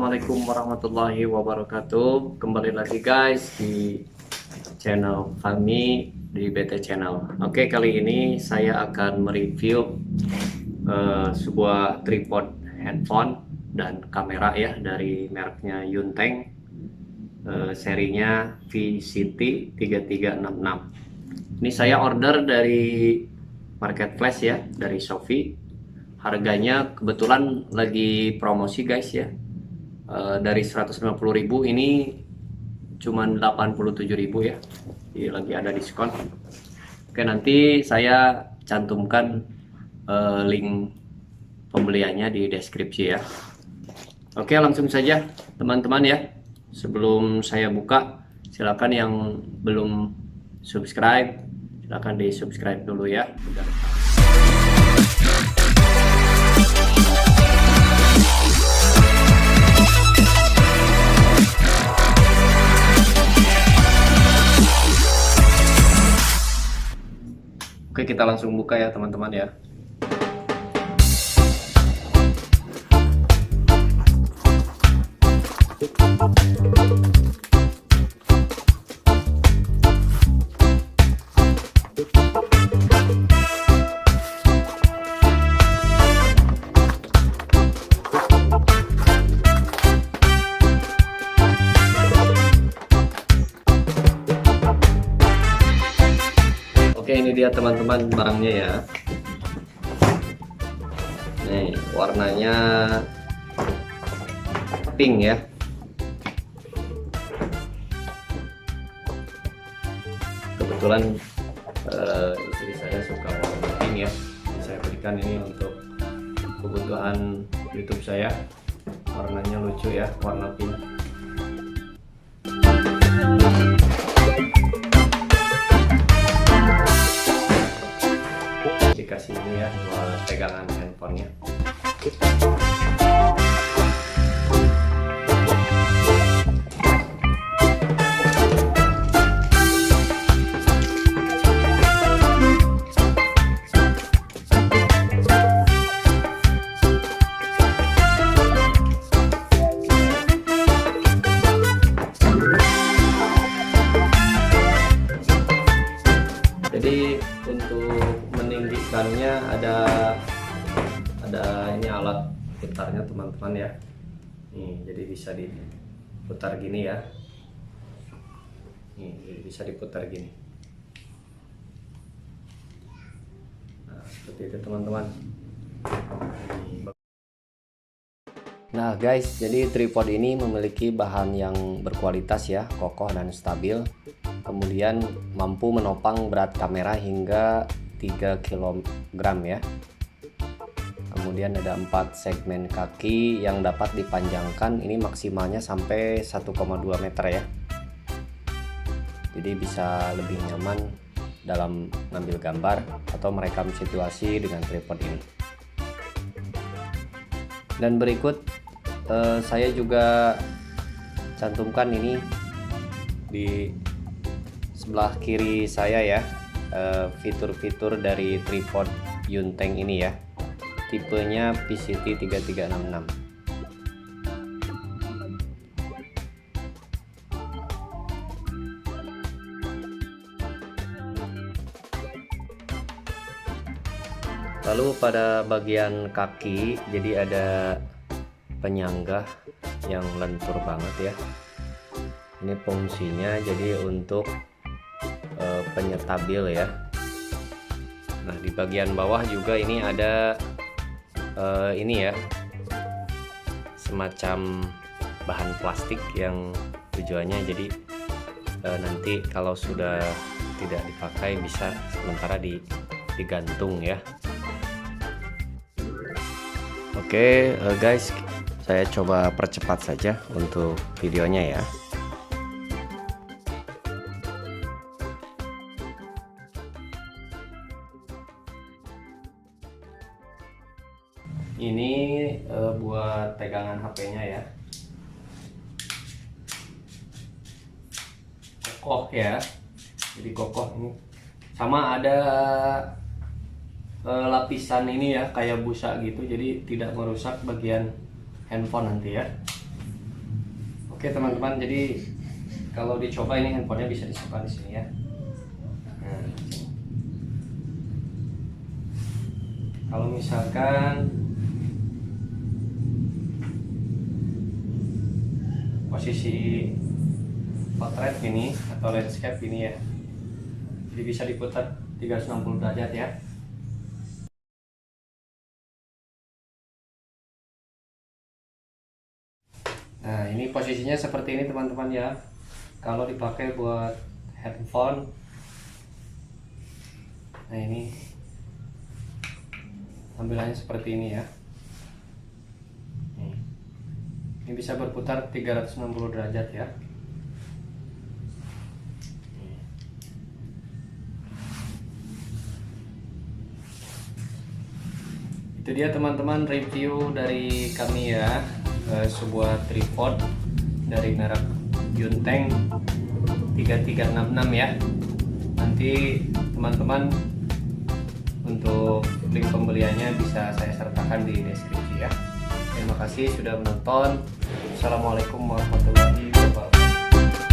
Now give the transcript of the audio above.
Assalamualaikum warahmatullahi wabarakatuh. Kembali lagi guys di channel kami di BT Channel. Oke, kali ini saya akan mereview sebuah tripod handphone dan kamera ya dari mereknya Yunteng, serinya VCT 3366. Ini saya order dari marketplace ya, dari Shopee. Harganya kebetulan lagi promosi guys ya. Dari 150.000 ini cuman 87.000 ya. Jadi lagi ada diskon. Oke, nanti saya cantumkan link pembeliannya di deskripsi ya. Oke, langsung saja teman-teman ya. Sebelum saya buka, silakan yang belum subscribe, silakan di subscribe dulu ya. Oke, kita langsung buka ya teman-teman ya. Oke, ini dia teman-teman barangnya ya. Nih, warnanya pink ya. Kebetulan istri saya suka warna pink ya. Saya berikan ini untuk kebutuhan YouTube saya. Warnanya lucu ya, warna pink. Dikasih ini ya buat pegangan handphonenya. Jadi untuk meninggikannya ada ini alat putarnya teman-teman ya. Nih, jadi bisa diputar gini ya. Nih, jadi bisa diputar gini. Nah, seperti itu teman-teman. Nah guys, jadi tripod ini memiliki bahan yang berkualitas ya, kokoh dan stabil. Kemudian mampu menopang berat kamera hingga 3 kg ya. Kemudian ada 4 segmen kaki yang dapat dipanjangkan, ini maksimalnya sampai 1,2 meter ya. Jadi bisa lebih nyaman dalam mengambil gambar atau merekam situasi dengan tripod ini. Dan berikut saya juga cantumkan ini di sebelah kiri saya ya, fitur-fitur dari tripod Yunteng ini ya, tipenya VCT 3366. Lalu pada bagian kaki jadi ada penyangga yang lentur banget ya. Ini fungsinya jadi untuk penyetabil ya. Nah, di bagian bawah juga ini ada ini ya, semacam bahan plastik yang tujuannya jadi nanti kalau sudah tidak dipakai bisa sementara digantung ya. Oke guys, saya coba percepat saja untuk videonya ya. Ini buat pegangan HP-nya ya. Kokoh ya. Jadi kokoh ini. Sama ada lapisan ini ya, kayak busa gitu. Jadi tidak merusak bagian handphone nanti ya. Oke teman-teman, jadi kalau dicoba ini handphonenya bisa disimpan di sini ya. Nah, kalau misalkan posisi potret ini atau landscape ini ya, jadi bisa diputar 360 derajat ya. Nah ini posisinya seperti ini teman-teman ya. Kalau dipakai buat handphone, nah ini tampilannya seperti ini ya. Ini bisa berputar 360 derajat ya. Itu dia teman-teman review dari kami ya, sebuah tripod dari merek Yunteng 3366 ya. Nanti teman-teman untuk link pembeliannya bisa saya sertakan di deskripsi ya. Terima kasih sudah menonton. Assalamualaikum warahmatullahi wabarakatuh.